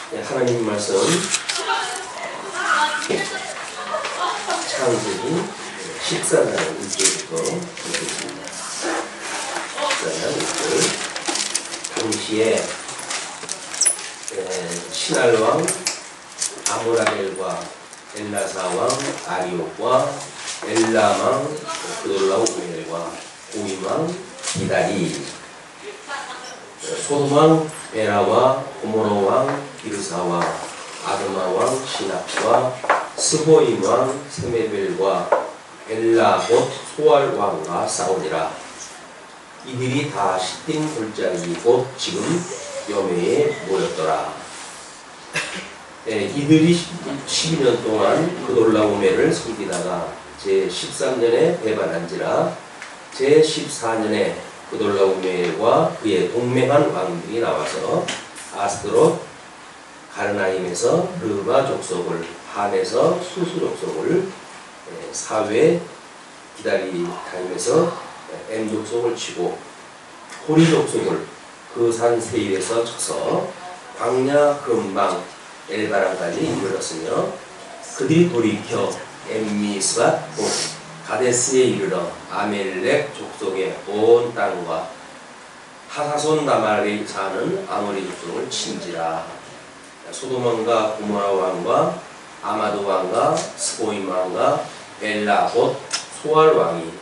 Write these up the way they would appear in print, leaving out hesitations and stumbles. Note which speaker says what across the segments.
Speaker 1: 하나님 말씀 창세기 14장 1절부터 보겠습니다. 14장 1절. 당시에 시날왕 아므라벨과 엘라사왕 아리옥과 엘람왕 그돌라오멜과 고임왕 기달이 소돔왕 베라와 고모로왕 비르사와 아드마왕 시납과 스보임왕 세메벨과 엘라 곧 소알왕과 싸우니라. 이들이 다 시딘 골짜기 곧 지금 여매에 모였더라. 이들이 12년 동안 그돌라오멜을 섬기다가 제13년에 배반한지라. 제14년에 그돌라오멜과 그의 동맹한 왕들이 나와서 아스드롯 가르나임에서 르바 족속을, 한에서 수수 족속을, 사외 기다리타임에서 엠 족속을 치고 호리 족속을 그 산 세일에서 쳐서 광야 근방 엘바람까지 이르렀으며 그들이 돌이켜 엠미스와 가데스에 이르러 아멜렉 족속의 온 땅과 하사손 다말에 사는 아모리 족속을 친지라. 소돔왕과 고모라 왕과 아마드 왕과 스보임 왕과 엘라 곧 소알 왕이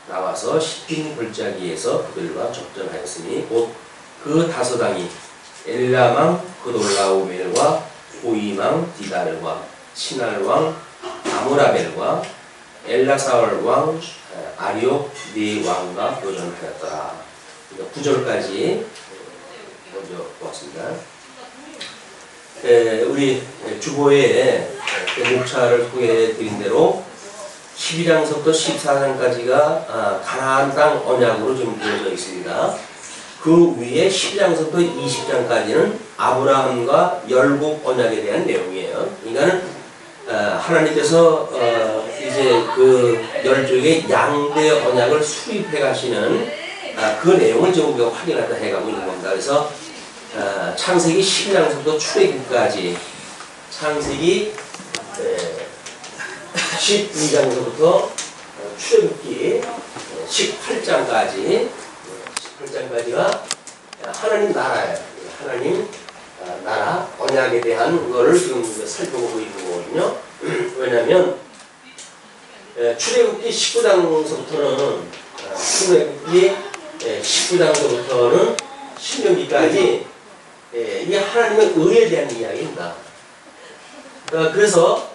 Speaker 1: 나와서 시딘 골짜기에서 그들과 접전하였으니 곧 그 다섯왕이 엘라망 그돌라오멜과 고임왕 디달과 시날왕 아므라벨과 엘라사월 왕 아리옥 네 왕과 교전하였더라. 9절까지 먼저 보았습니다. 우리 주보에 목차를 소개해 드린 대로 12장서부터 14장까지가 가나안 땅 언약으로 좀 되어져 있습니다. 그 위에 12장서부터 20장까지는 아브라함과 열국 언약에 대한 내용이에요. 그러니까는 하나님께서 이제 그 열족의 양대 언약을 수립해 가시는 그 내용을 지금 우리가 확인하다 해가고 있는 겁니다. 그래서 창세기 12장서부터 출애굽까지, 창세기 12장서부터 출애굽기 18장까지가 하나님 나라예요. 하나님 나라 언약에 대한 거를 지금 살펴보고 있는 거거든요. 왜냐하면 출애굽기 19장서부터는 신명기까지 이게 하나님의 의에 대한 이야기입니다. 그래서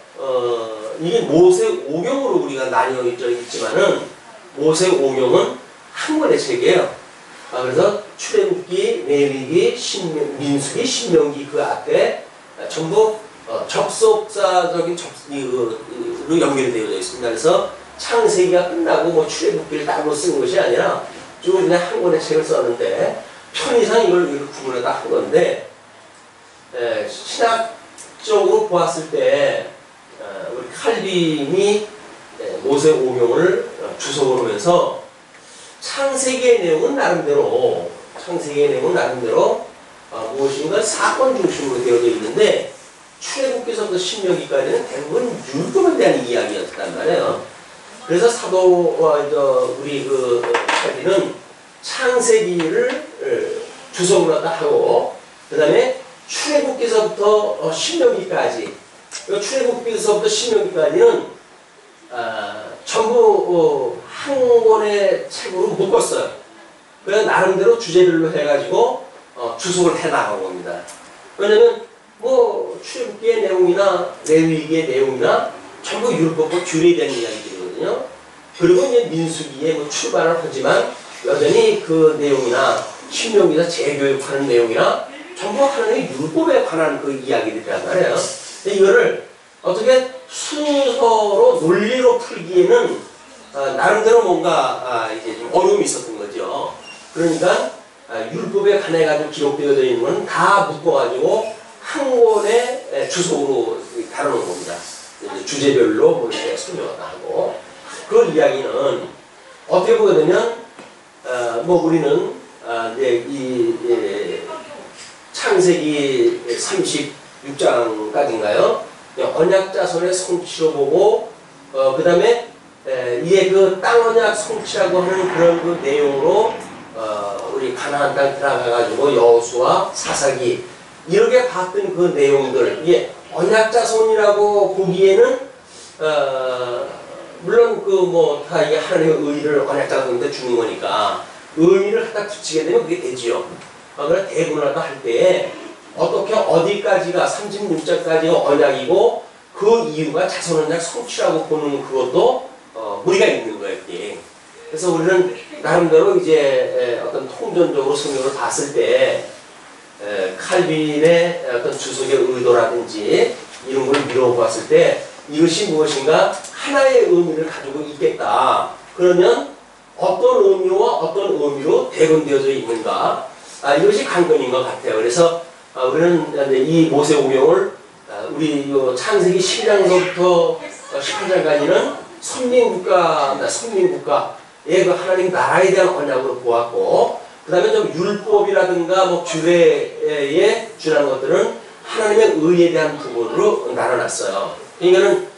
Speaker 1: 이게 모세 오경으로 우리가 나뉘어져 있지만은 모세 오경은 한 권의 책이에요. 그래서 출애굽기, 레위기, 민수기, 신명기 그 앞에 전부 접속사적인 접로 연결되어 있습니다. 그래서 창세기가 끝나고 뭐 출애굽기를 따로 쓴 것이 아니라 쭉 그냥 한 권의 책을 썼는데 편의상 이걸 이렇게 구분해서 한 건데, 신학적으로 보았을 때 우리 칼빈이 모세 오경을 주석을 하면서 창세기의 내용은 나름대로 무엇인가 사건 중심으로 되어져 있는데 출애굽기서부터 신명기까지는 대부분 율법에 대한 이야기였단 말이에요. 그래서 사도와 우리 그 칼빈은 창세기를 주석으로 하고 그 다음에 출애굽기서부터 신명기까지, 출애굽기서부터 신명기까지는 전부 한 권의 책으로 묶었어요. 그래서 나름대로 주제별로 해가지고 주석을 해나간 겁니다. 왜냐면 뭐 출애굽기의 내용이나 레위기의 내용이나 전부 율법과 규례에 대한 이야기들이거든요. 그리고 이제 민수기에 뭐 출발을 하지만 여전히 그 내용이나 신명기에서 재교육하는 내용이나 전부 하나님의 율법에 관한 그 이야기들이란 말이에요. 근데 이거를 어떻게 순서로 논리로 풀기에는 나름대로 뭔가 이제 좀 어려움이 있었던 거죠. 그러니까 율법에 관해 가지고 기록되어져 있는 건 다 묶어가지고 한 권의 주석으로 다루는 겁니다. 주제별로 뭐 이렇게 설명을 하고, 그 이야기는 어떻게 보게 되면 뭐 우리는 이제 이 창세기 36장까지인가요? 언약자손의 성취로 보고 그 다음에 이게 그 땅 언약 성취라고 하는 그런 그 내용으로 우리 가나안 땅 들어가가지고 여호수아 사사기 이렇게 봤던 그 내용들 이게 언약자손이라고 보기에는 물론 그 뭐 다 이게 하나님의 의의를 언약자손인데 주는 거니까 의미를 갖다 붙이게 되면 그게 되지요. 그래서 대분할까 할 때에 어떻게 어디까지가 36장까지가 언약이고 그 이유가 자손 언약 성취라고 보는 그것도 무리가 있는 거예요. 이게. 그래서 우리는 나름대로 이제 어떤 통전적으로 성경을 봤을 때 칼빈의 어떤 주석의 의도라든지 이런 걸 미뤄보았을 때 이것이 무엇인가 하나의 의미를 가지고 있겠다. 그러면 어떤 의미와 어떤 의미로 대분되어져 있는가 이것이 관건인 것 같아요. 그래서 우리는 이 모세오경을 우리 창세기 12장서부터 18장까지는 선민국가입니다. 선민국가의 그 하나님 나라에 대한 언약으로 보았고 그 다음에 좀 율법이라든가 뭐 규례에 준하는 것들은 하나님의 의에 대한 부분으로 나눠놨어요. 그러니까는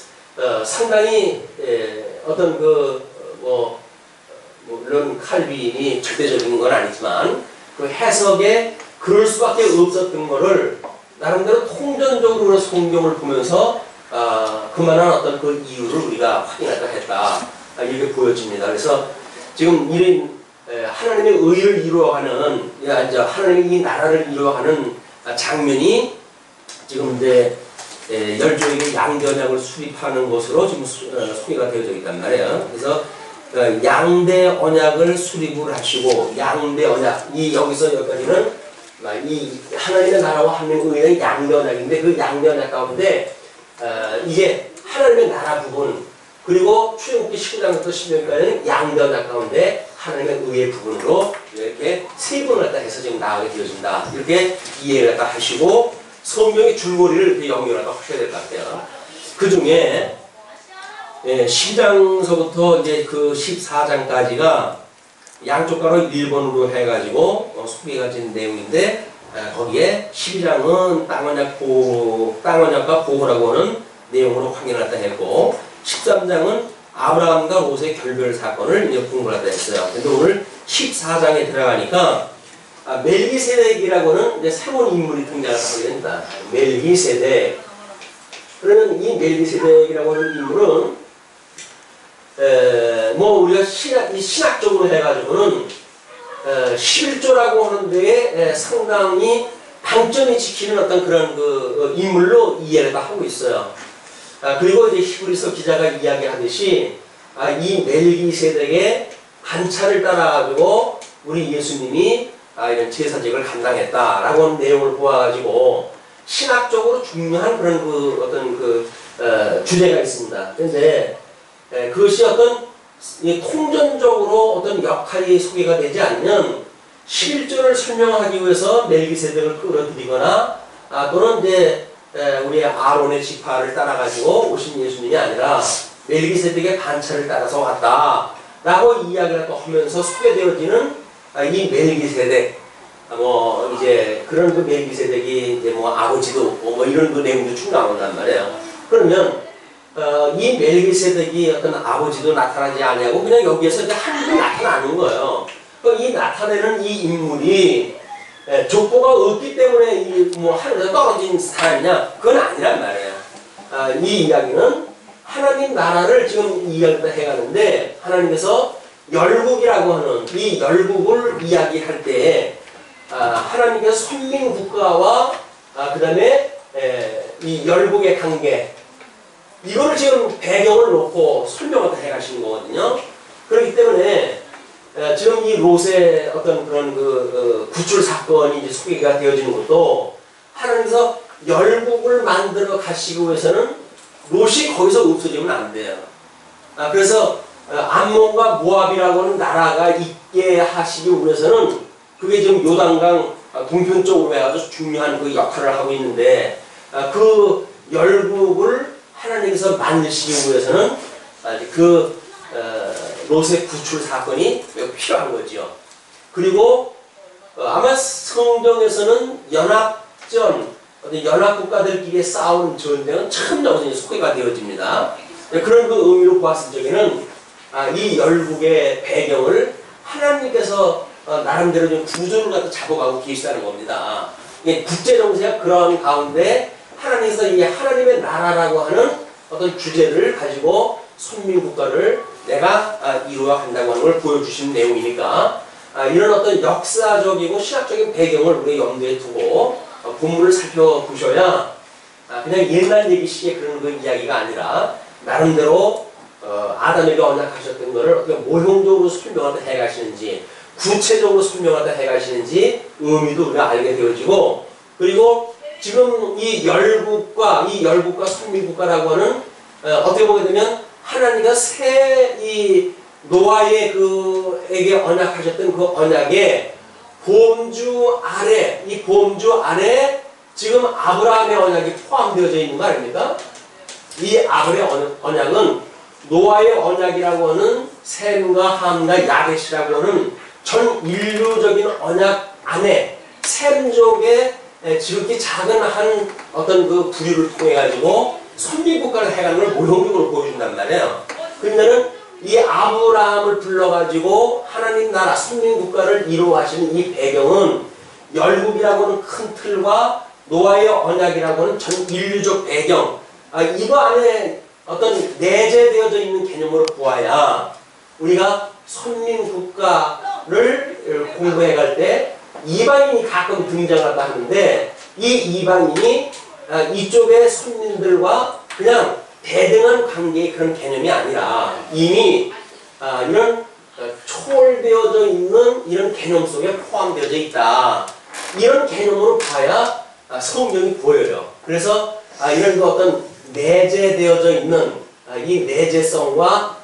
Speaker 1: 상당히 어떤 물론 칼빈이 절대적인 건 아니지만 그 해석에 그럴 수밖에 없었던 거를 나름대로 통전적으로 성경을 보면서 그만한 어떤 그 이유를 우리가 확인할까 했다 이렇게 보여집니다. 그래서 지금 이런 하나님의 의를 이루어가는 이제 하나님의 이 나라를 이루어가는 장면이 지금 이제 열조에게 양대 언약을 수립하는 것으로 지금 소개가 되어져 있단 말이에요. 그래서 양대 언약을 수립을 하시고 양대 언약 여기서 여기까지는 이 하나님의 나라와 하나님의 의는 양대 언약인데 그 양대 언약 가운데 이게 하나님의 나라 부분 그리고 출애굽기 19장부터 10장까지는 양대 언약 가운데 하나님의 의의 부분으로 이렇게 세 분을 갖다 해서 지금 나가게 되어진다. 이렇게 이해를 갖다 하시고 성경의 줄거리를 이렇게 연결하다 하셔야 될 것 같아요. 그 중에 12장서부터 이제 그 14장까지가 양쪽 가로 1번으로 해가지고 소개가 된 내용인데 거기에 12장은 땅언약과 보호라고 하는 내용으로 확인했다 했고 13장은 아브라함과 롯의 결별 사건을 이제 공부를 하다 했어요. 근데 오늘 14장에 들어가니까 멜기세덱이라고는 이제 새로운 인물이 등장하게 됩니다. 멜기세덱. 그러면 이 멜기세덱이라고 하는 인물은 우리가 신학적으로 해가지고는 11조라고 하는 데에 상당히 방점이 지키는 어떤 그런 그 인물로 이해를 하고 있어요. 그리고 이제 히브리서 기자가 이야기하듯이 이 멜기세덱의 반차를 따라가지고 우리 예수님이 이런 제사직을 감당했다라고 하는 내용을 보아가지고 신학적으로 중요한 그런 주제가 있습니다. 그런데 그것이 어떤 통전적으로 어떤 역할이 소개가 되지 않으면 11조를 설명하기 위해서 멜기세덱을 끌어들이거나 또는 이제 우리 아론의 지파를 따라가지고 오신 예수님이 아니라 멜기세덱의 반차를 따라서 왔다라고 이야기를 또 하면서 소개되어지는 이 멜기세덱 이제 그런 그 멜기세덱이 이제 아버지도 없고 이런 그 내용도 쭉 나온단 말이에요. 그러면 이 멜기세덱이 어떤 아버지도 나타나지 아니하고 그냥 여기에서 이제 한분 나타나는 거예요. 이 나타내는 이 인물이 족보가 없기 때문에 하늘에서 떨어진 사람이냐? 그건 아니란 말이에요. 이 이야기는 하나님 나라를 지금 이야기를 해가는데 하나님께서 열국이라고 하는 이 열국을 이야기할 때에 하나님께서 선민국가와 그 다음에 이 열국의 관계 이거를 지금 배경을 놓고 설명을 해가시는 거거든요. 그렇기 때문에 지금 이 롯의 어떤 그런 구출 사건이 이제 소개가 되어지는 것도 하나님께서 열국을 만들어 가시기 위해서는 롯이 거기서 없어지면 안 돼요. 그래서 암몬과 모압이라고 하는 나라가 있게 하시기 위해서는 그게 지금 요단강 동편 쪽으로 해가지고 중요한 그 역할을 하고 있는데 그 열국을 하나님께서 만드시기 위해서는 롯의 구출 사건이 필요한 거죠. 그리고 아마 성경에서는 연합전, 연합국가들끼리의 싸운 전쟁은 처음 여기서 소개가 되어집니다. 그런 그 의미로 보았을 적에는 이 열국의 배경을 하나님께서 나름대로 좀 구조를 갖다 잡아가고 계시다는 겁니다. 국제정세가 그런 가운데 하나님께서 이 하나님의 나라라고 하는 어떤 주제를 가지고 선민국가를 내가 이루어 간다고 하는 걸 보여주신 내용이니까 이런 어떤 역사적이고 신학적인 배경을 우리 염두에 두고 본문을 살펴보셔야 그냥 옛날 얘기식의 그런 그 이야기가 아니라 나름대로 아담에게 언약하셨던 것을 어떻게 모형적으로 설명하다 해가시는지 구체적으로 설명하다 해가시는지 의미도 우리가 알게 되어지고, 그리고 지금 이 열국과 선민국가라고 하는 어떻게 보게 되면 하나님과 새 이 노아의 그에게 언약하셨던 그 언약의 보험주 아래, 이 보험주 안에 지금 아브라함의 언약이 포함되어져 있는 거 아닙니까? 이 아브라함의 언약은 노아의 언약이라고 하는 셈과 함과 야벳이라고 하는 전 인류적인 언약 안에 셈족의 지극히 작은 한 어떤 그 부류를 통해 가지고 선민국가를 해가는 걸 모형적으로 보여준단 말이에요. 그러면은 이 아브라함을 불러가지고 하나님 나라 선민국가를 이루어가시는 이 배경은 열국이라고 하는 큰 틀과 노아의 언약이라고 하는 전 인류적 배경, 이거 안에 어떤 내재되어져 있는 개념으로 보아야 우리가 선민국가를 공부해 갈 때 이방인이 가끔 등장하다 하는데 이 이방인이 이쪽의 선민들과 그냥 대등한 관계의 그런 개념이 아니라 이미 이런 초월되어져 있는 이런 개념 속에 포함되어져 있다. 이런 개념으로 봐야 성경이 보여요. 그래서 이런 어떤 내재되어져 있는 이 내재성과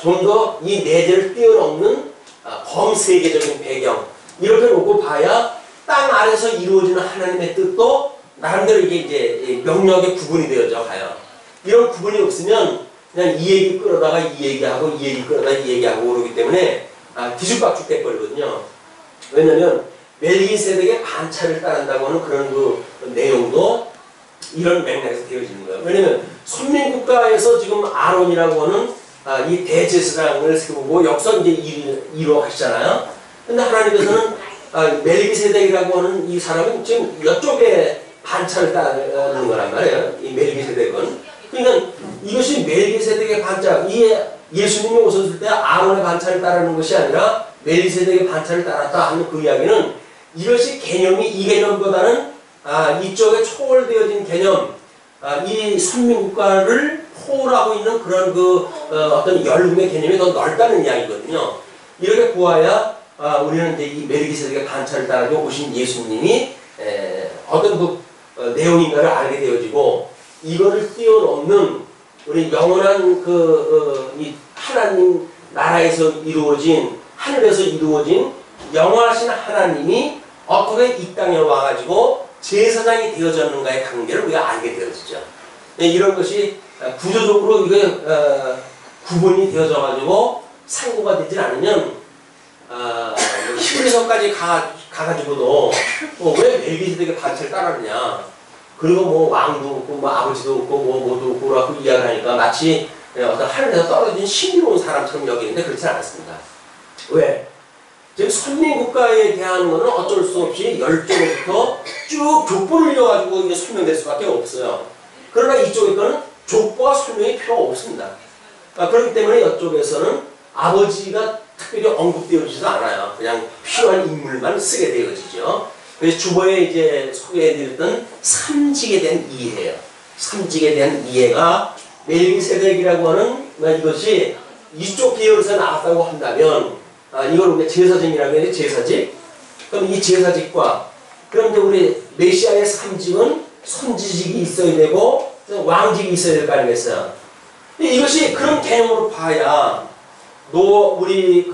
Speaker 1: 좀 더 이 내재를 뛰어넘는 범세계적인 배경, 이렇게 놓고 봐야 땅 아래서 이루어지는 하나님의 뜻도 나름대로 이게 이제 명령의 구분이 되어져 가요. 이런 구분이 없으면 그냥 이 얘기 끌어다가 이 얘기하고 이 얘기 끌어다가 이 얘기하고 그러기 때문에 뒤죽박죽 돼버리거든요. 왜냐면 멜기세덱의 반차를 따른다고 하는 그런 그 내용도 이런 맥락에서 되어지는 거예요. 왜냐면 선민국가에서 지금 아론이라고 하는 이 대제사장을 세우고 역사 이제 이루어 가시잖아요. 근데 하나님께서는 멜기세덱이라고 하는 이 사람은 지금 이쪽에 반차를 따르는 거란 말이에요. 이 멜기세덱은. 그러니까 이것이 멜기세덱의 반차, 예수님이 오셨을 때 아론의 반차를 따르는 것이 아니라 멜기세덱의 반차를 따랐다 하는 그 이야기는 이것이 개념이 이 개념보다는 이쪽에 초월되어진 개념, 이 선민국가를 포괄하고 있는 그런 그 어떤 열국의 개념이 더 넓다는 이야기거든요. 이렇게 보아야 우리는 이제 이 멜기세덱의 반차를 따르고 오신 예수님이 어떤 그 내용인가를 알게 되어지고, 이거를 뛰어넘는 우리 영원한 이 하나님 나라에서 이루어진, 하늘에서 이루어진 영원하신 하나님이 어떻게 이 땅에 와가지고 제사장이 되어졌는가의 관계를 우리가 알게 되어지죠. 이런 것이 구조적으로 이게 구분이 되어져가지고 상고가 되질 않으면 히브리서까지 가가지고도 왜 멜기세덱의 반차를 따르느냐, 그리고 뭐 왕도 없고 뭐 아버지도 없고 뭐 뭐도 없고 라고 이야기하니까 마치 어떤 하늘에서 떨어진 신비로운 사람처럼 여기는데 그렇지 않았습니다. 왜? 지금 선민국가에 대한 거는 어쩔 수 없이 열조로부터 쭉 족보를 이어가지고 이게 설명될 수밖에 없어요. 그러나 이쪽의 거는 족보와 설명이 필요가 없습니다. 그렇기 때문에 이쪽에서는 아버지가 특별히 언급되어지지도 않아요. 그냥 필요한 인물만 쓰게 되어지죠. 그래서 주보에 이제 소개해드렸던 삼직에 대한 이해예요. 삼직에 대한 이해가 멜기세덱이라고 하는 이것이 이쪽 계열에서 나왔다고 한다면 이걸 우리가 제사직이라고 해야 제사직? 그럼 이 제사직과 그럼 이제 우리 메시아의 삼직은 선지직이 있어야 되고 왕직이 있어야 될 거 아니겠어요? 근데 이것이 그런 개념으로 봐야 우리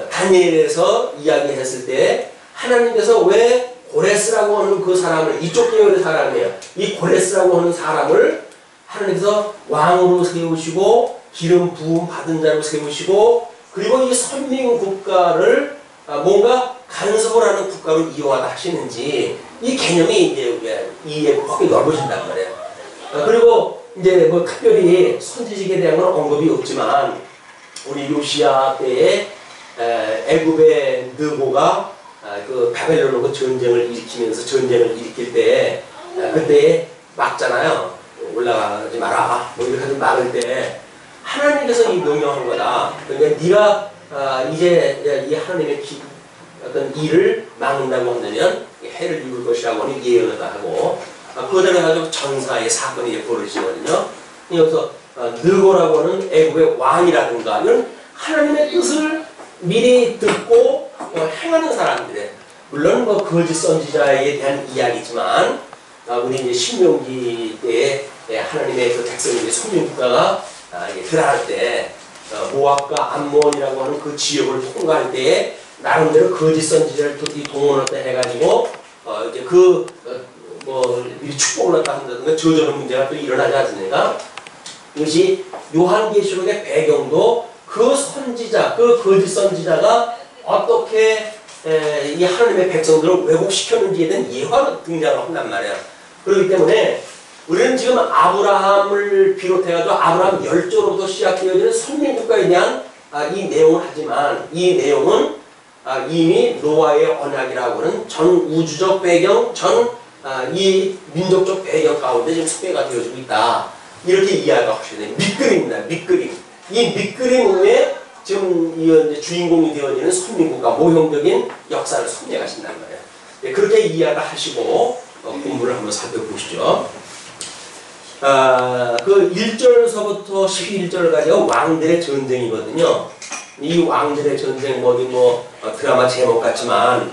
Speaker 1: 다니엘에서 이야기했을 때 하나님께서 왜 고레스라고 하는 그 사람을, 이쪽 계열의 사람이에요. 이 고레스라고 하는 사람을 하나님께서 왕으로 세우시고 기름 부음 받은 자로 세우시고, 그리고 이 선민국가를 뭔가 간섭을 하는 국가로 이용하다 하시는지 이 개념이 이제 이해 폭이 넓어진단 말이에요. 그리고 이제 뭐 특별히 선지식에 대한 건 언급이 없지만 우리 요시야 때에 애굽의 느보가 그 바벨론하고 전쟁을 일으킬 때 그때 막잖아요. 올라가지 마라. 뭐 이렇게 막을 때 하나님께서 이 명령한 거다. 그러니까 네가 이제 이 하나님의 어떤 일을 막는다고 한다면 해를 입을 것이라고 하는 예언을 하고 그대로 해가지고 전사의 사건이 이제 벌어지거든요. 여기서 느고라고 하는 애굽의 왕이라든가 이런 하나님의 뜻을 미리 듣고 행하는 사람들이에요. 물론 뭐 거짓 선지자에 대한 이야기지만 우리 이제 신명기 때에 하나님의 그 백성들의 선민국가가 들어갈 때 모압과 암몬이라고 하는 그 지역을 통과할 때에 나름대로 거짓 선지자를 동원을 해가지고 이제 뭐 축복을 갖다 한다든가 저주는 문제가 또 일어나지 않습니까? 이것이 요한계시록의 배경도 그 선지자, 그 거짓 선지자가 어떻게 이 하나님의 백성들을 왜곡시켰는지에 대한 예화로 등장을 한단 말이야. 그렇기 때문에 우리는 지금 아브라함을 비롯해가지고 아브라함 열조로부터 시작되어지는 선민국가에 대한 이 내용을 하지만 이 내용은 이미 노아의 언약이라고 하는 전 우주적 배경, 이 민족적 배경 가운데 지금 소개가 되어지고 있다. 이렇게 이해가 확실히 돼요. 밑그림입니다. 밑그림. 이 밑그림 위에 지금 이 주인공이 되어지는 선민국가 모형적인 역사를 섭렵하신단 말이에요. 네, 그렇게 이해가 하시고 본문을 한번 살펴보시죠. 그 1절서부터 11절까지가 왕들의 전쟁이거든요. 이 왕들의 전쟁 드라마 제목 같지만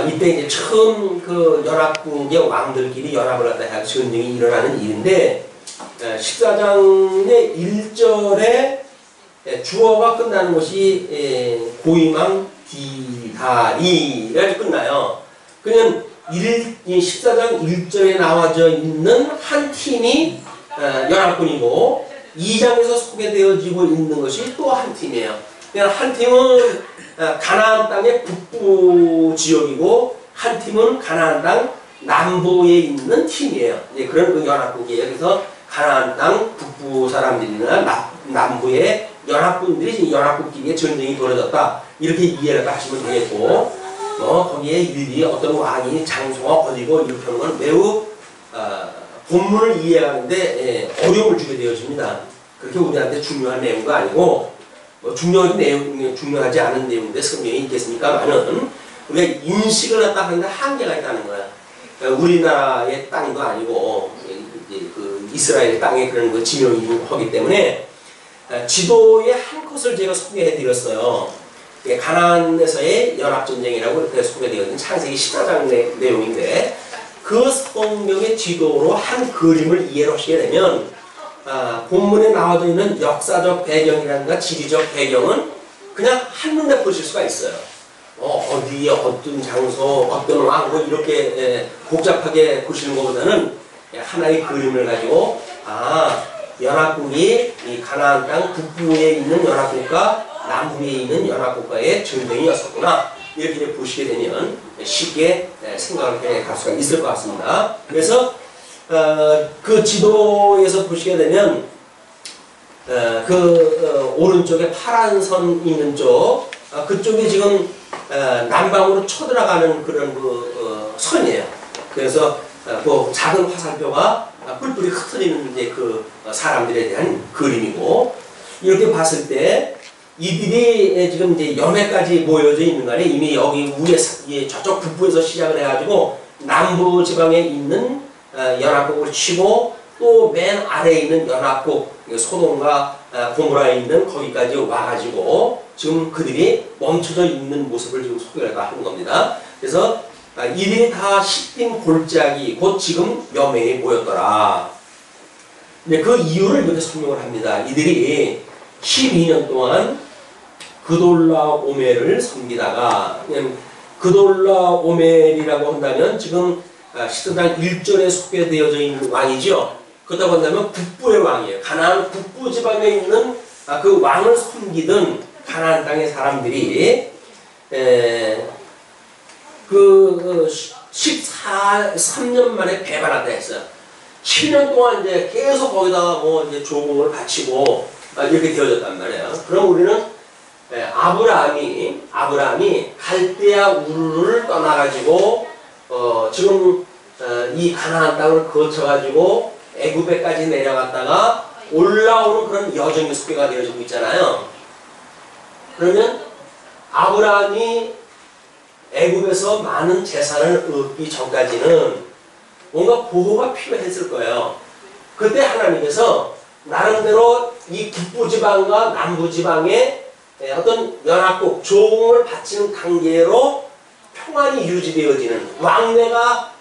Speaker 1: 이때 이제 처음 그 연합국의 왕들끼리 연합을 갖다 해서 전쟁이 일어나는 일인데 14장의 1절에 주어가 끝나는 것이 고이망 디다리가 끝나요. 그냥 14장 1절에 나와져 있는 한 팀이 연합군이고 2장에서 소개되어지고 있는 것이 또 한 팀이에요. 그냥 한 팀은 가나안 땅의 북부 지역이고 한 팀은 가나안 땅 남부에 있는 팀이에요. 이제 그런 그 연합국이에요. 그래서 가나안 땅 북부 사람들이나 남부의 연합군들이 연합국끼리의 전쟁이 벌어졌다. 이렇게 이해를 하시면 되겠고, 거기에 일일이 어떤 왕이 장소가 어디고 이렇게 하는 건 매우 본문을 이해하는데 어려움을 주게 되어집니다. 그렇게 우리한테 중요한 내용도 아니고 중요하지 않은 내용인데 성경에 있겠습니까만은 우리가 인식을 갖다 하는데 한계가 있다는 거야. 우리나라의 땅도 아니고 그 이스라엘 땅에 그런 그 지명이 하기 때문에 지도의 한 컷을 제가 소개해 드렸어요. 가나안에서의 연합전쟁이라고 이렇게 소개되어 있는 창세기 14장 내용인데 그 성경의 지도로 한 그림을 이해를 하시게 되면 본문에 나와져 있는 역사적 배경이라든가 지리적 배경은 그냥 한눈에 보실 수가 있어요. 어디에 어떤 장소, 어떤 왕, 이렇게 복잡하게 보시는 것보다는 하나의 그림을 가지고 연합국이 이 가나안 땅 북부에 있는 연합국과 남부에 있는 연합국과의 전쟁이었었구나. 이렇게 보시게 되면 쉽게 생각을 해갈 수가 있을 것 같습니다. 그래서 그 지도에서 보시게 되면 오른쪽에 파란 선 있는 쪽 그쪽이 지금 남방으로 쳐들어가는 그런 선이에요. 그래서 그 작은 화살표가 뿔뿔이 흩어지는 이제 그 사람들에 대한 그림이고 이렇게 봤을 때 이들이 지금 이제 염해까지 모여져 있는 거 아니에요. 이미 여기 위에 저쪽 북부에서 시작을 해가지고 남부 지방에 있는 연합국을 치고 또 맨 아래에 있는 연합국 소돔과 고모라에 있는 거기까지 와가지고 지금 그들이 멈춰져 있는 모습을 지금 소개를 하는 겁니다. 그래서 이들이 다 시핀 골짜기 곧 지금 여매에 모였더라. 근데 그 이유를 이렇게 설명을 합니다. 이들이 12년 동안 그돌라오멜을 섬기다가 그돌라오멜이라고 한다면 지금 14장 1절에 소개되어져 있는 왕이죠. 그렇다고 한다면 북부의 왕이에요. 가나안 북부 지방에 있는 그 왕을 섬기던 가나안 땅의 사람들이 그 13년 만에 배반한다 했어요. 7년 동안 이제 계속 거기다가 뭐 이제 조공을 바치고 이렇게 되어졌단 말이에요. 그럼 우리는 아브라함이 갈대아 우르를 떠나가지고 지금 이 가나안 땅을 거쳐가지고 애굽에까지 내려갔다가 올라오는 그런 여정의 속도가 되어지고 있잖아요. 그러면 아브라함이 애굽에서 많은 재산을 얻기 전까지는 뭔가 보호가 필요했을 거예요. 그때 하나님께서 나름대로 이 북부지방과 남부지방의 어떤 연합국, 조공을 바치는 관계로 평안이 유지되어지는 왕래가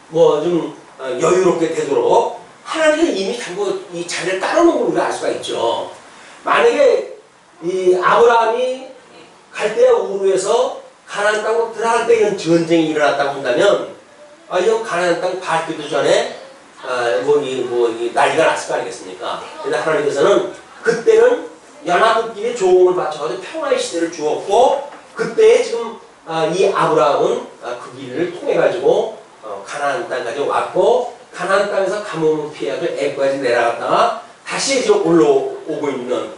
Speaker 1: 뭐 좀 여유롭게 되도록 하나님은 이미 전부 이 자리를 깔아놓은 걸 우리가 알 수가 있죠. 만약에 이 아브라함이 갈대아 우르에서 가나안 땅으로 들어갈 때 이런 전쟁이 일어났다고 한다면 이 가나안 땅 밟기도 전에 이 난리가 났을 거 아니겠습니까? 그런데 하나님께서는 그때는 연합국끼리 조공을 바쳐가지고 평화의 시대를 주었고 그때에 지금 이 아브라함은 그 길을 통해가지고 가나안 땅까지 왔고 가나안 땅에서 가뭄을 피해가지고 애굽까지 내려갔다가 다시 지금 올라오고 있는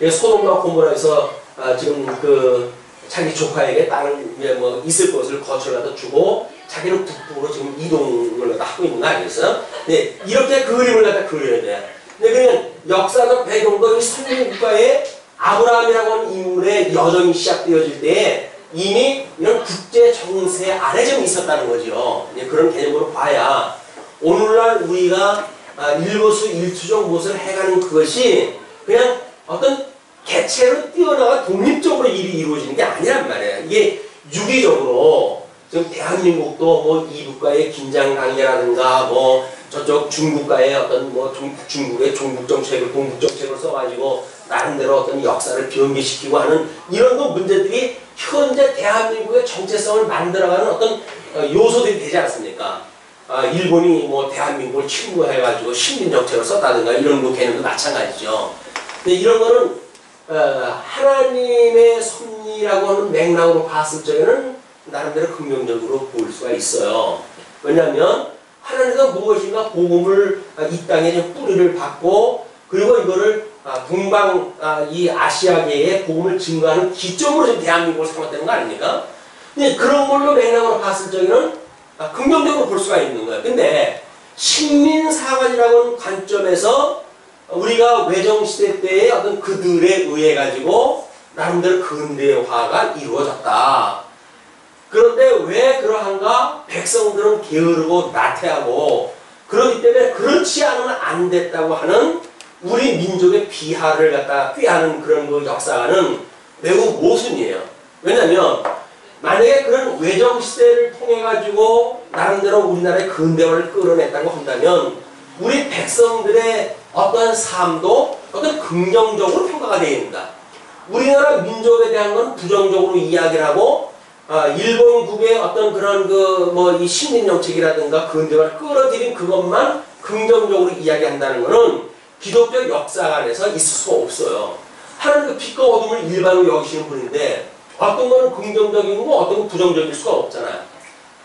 Speaker 1: 소돔과 고모라에서 지금 그 자기 조카에게 땅을 뭐 있을 것을 거처를 주고 자기는 북부로 지금 이동을 하고 있는 거 아니겠어요? 네, 이렇게 그림을 갖다 그려야 돼요. 근데 그냥 역사적 배경도 이 선진국가의 아브라함이라고 하는 인물의 여정이 시작되어질 때 이미 이런 국제 정세 아래 좀 있었다는 거죠. 그런 개념으로 봐야 오늘날 우리가 일거수일투족 무엇을 해가는 그것이 그냥 어떤 개체로 뛰어나가 독립적으로 일이 이루어지는 게 아니란 말이에요. 이게 유기적으로 지금 대한민국도 뭐 이북과의 긴장 관계라든가 뭐 저쪽 중국과의 어떤 뭐 중국의 종북 정책을 동북 정책을 써가지고 나름대로 어떤 역사를 변개시키고 하는 이런 거 문제들이 현재 대한민국의 정체성을 만들어가는 어떤 요소들이 되지 않습니까? 일본이 뭐 대한민국을 침공해가지고 식민 정책을 썼다든가 이런 거 개념도 마찬가지죠. 근데 이런 거는 하나님의 섭리라고 하는 맥락으로 봤을 적에는 나름대로 긍정적으로 볼 수가 있어요. 왜냐하면 하나님은 무엇인가 복음을 이 땅에 좀 뿌리를 받고 그리고 이거를 동방 이 아시아계에 복음을 증거하는 기점으로 지금 대한민국을 삼았다는 거 아닙니까? 근데 그런 걸로 맥락으로 봤을 적에는 긍정적으로 볼 수가 있는 거예요. 근데 식민사관이라고 하는 관점에서 우리가 외정시대 때의 어떤 그들에 의해 가지고 나름대로 근대화가 이루어졌다. 그런데 왜 그러한가? 백성들은 게으르고 나태하고 그렇기 때문에 그렇지 않으면 안 됐다고 하는 우리 민족의 비하를 갖다 꾀하는 그런 그 역사는 매우 모순이에요. 왜냐하면 만약에 그런 외정시대를 통해 가지고 나름대로 우리나라의 근대화를 끌어냈다고 한다면 우리 백성들의 어떤 삶도 어떤 긍정적으로 평가가 되어야 된다. 우리나라 민족에 대한 건 부정적으로 이야기를 하고 일본국의 어떤 그런 이 식민정책이라든가 근대화를 끌어들인 그것만 긍정적으로 이야기한다는 것은 기독교 역사관에서 있을 수가 없어요. 하나님은 빛과 어둠을 일반으로 여기시는 분인데 어떤 거는 긍정적인 거고 어떤 건 부정적일 수가 없잖아요.